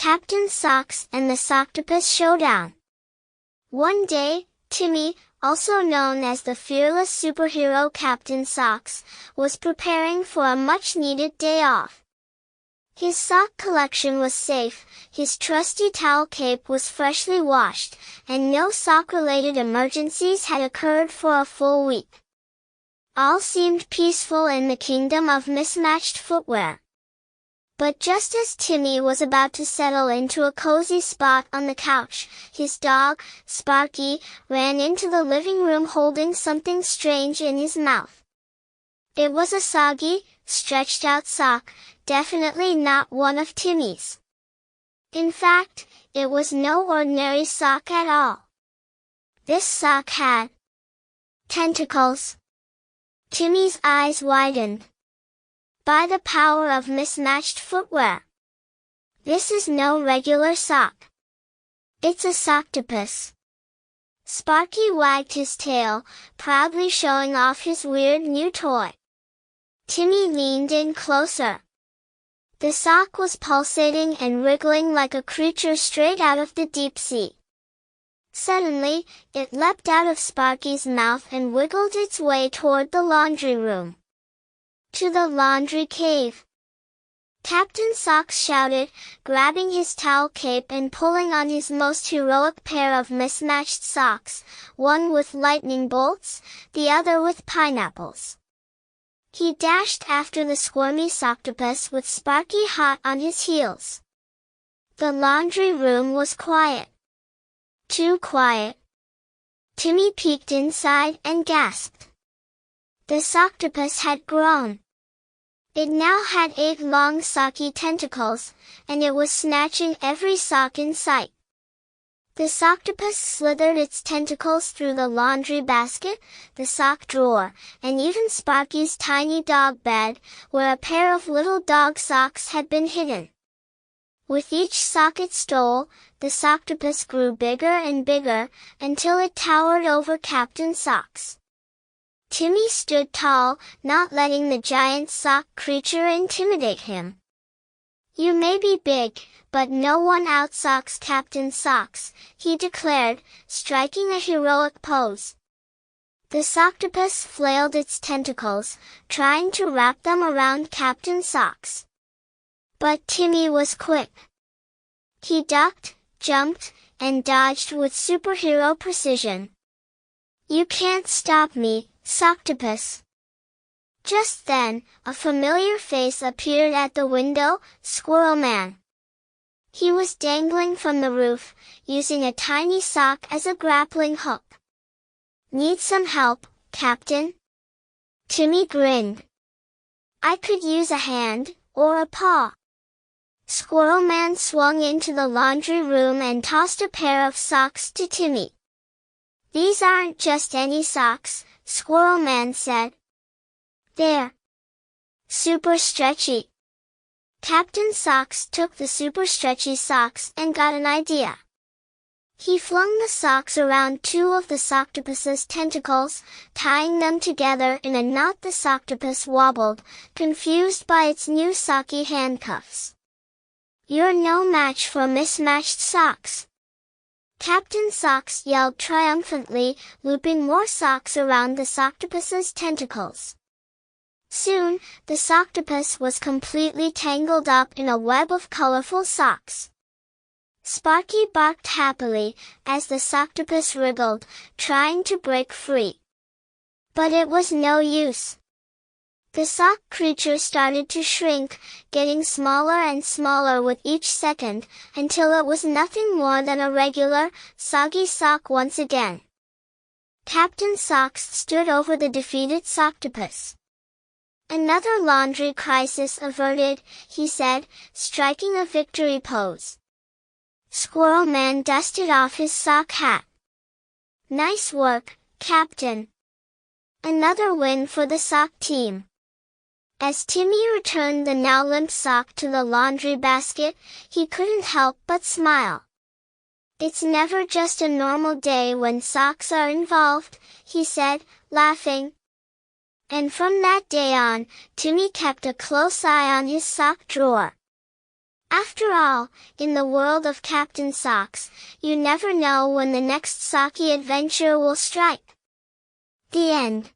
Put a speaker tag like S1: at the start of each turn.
S1: Captain Socks and the Socktopus Showdown. One day, Timmy, also known as the fearless superhero Captain Socks, was preparing for a much-needed day off. His sock collection was safe, his trusty towel cape was freshly washed, and no sock-related emergencies had occurred for a full week. All seemed peaceful in the kingdom of mismatched footwear. But just as Timmy was about to settle into a cozy spot on the couch, his dog, Sparky, ran into the living room holding something strange in his mouth. It was a soggy, stretched-out sock, definitely not one of Timmy's. In fact, it was no ordinary sock at all. This sock had tentacles. Timmy's eyes widened. By the power of mismatched footwear. This is no regular sock. It's a Socktopus. Sparky wagged his tail, proudly showing off his weird new toy. Timmy leaned in closer. The sock was pulsating and wriggling like a creature straight out of the deep sea. Suddenly, it leapt out of Sparky's mouth and wiggled its way toward the laundry room. To the laundry cave. Captain Socks shouted, grabbing his towel cape and pulling on his most heroic pair of mismatched socks, one with lightning bolts, the other with pineapples. He dashed after the squirmy Socktopus with Sparky hot on his heels. The laundry room was quiet. Too quiet. Timmy peeked inside and gasped. The Socktopus had grown. It now had 8 long socky tentacles, and it was snatching every sock in sight. The Socktopus slithered its tentacles through the laundry basket, the sock drawer, and even Sparky's tiny dog bed, where a pair of little dog socks had been hidden. With each sock it stole, the Socktopus grew bigger and bigger, until it towered over Captain Socks. Timmy stood tall, not letting the giant sock creature intimidate him. "You may be big, but no one outsocks Captain Socks," he declared, striking a heroic pose. The Socktopus flailed its tentacles, trying to wrap them around Captain Socks. But Timmy was quick. He ducked, jumped, and dodged with superhero precision. "You can't stop me, Socktopus." Just then, a familiar face appeared at the window, Squirrelman. He was dangling from the roof, using a tiny sock as a grappling hook. "Need some help, Captain?" Timmy grinned. "I could use a hand, or a paw." Squirrelman swung into the laundry room and tossed a pair of socks to Timmy. "These aren't just any socks," Squirrelman said. "They're super-stretchy." Captain Socks took the super-stretchy socks and got an idea. He flung the socks around 2 of the Socktopus's tentacles, tying them together in a knot. The Socktopus wobbled, confused by its new socky handcuffs. "You're no match for mismatched socks." Captain Socks yelled triumphantly, looping more socks around the Socktopus's tentacles. Soon, the Socktopus was completely tangled up in a web of colorful socks. Sparky barked happily, as the Socktopus wriggled, trying to break free. But it was no use. The sock creature started to shrink, getting smaller and smaller with each second, until it was nothing more than a regular, soggy sock once again. Captain Socks stood over the defeated Socktopus. "Another laundry crisis averted," he said, striking a victory pose. Squirrelman dusted off his sock hat. "Nice work, Captain." Another win for the sock team. As Timmy returned the now limp sock to the laundry basket, he couldn't help but smile. "It's never just a normal day when socks are involved," he said, laughing. And from that day on, Timmy kept a close eye on his sock drawer. After all, in the world of Captain Socks, you never know when the next socky adventure will strike. The end.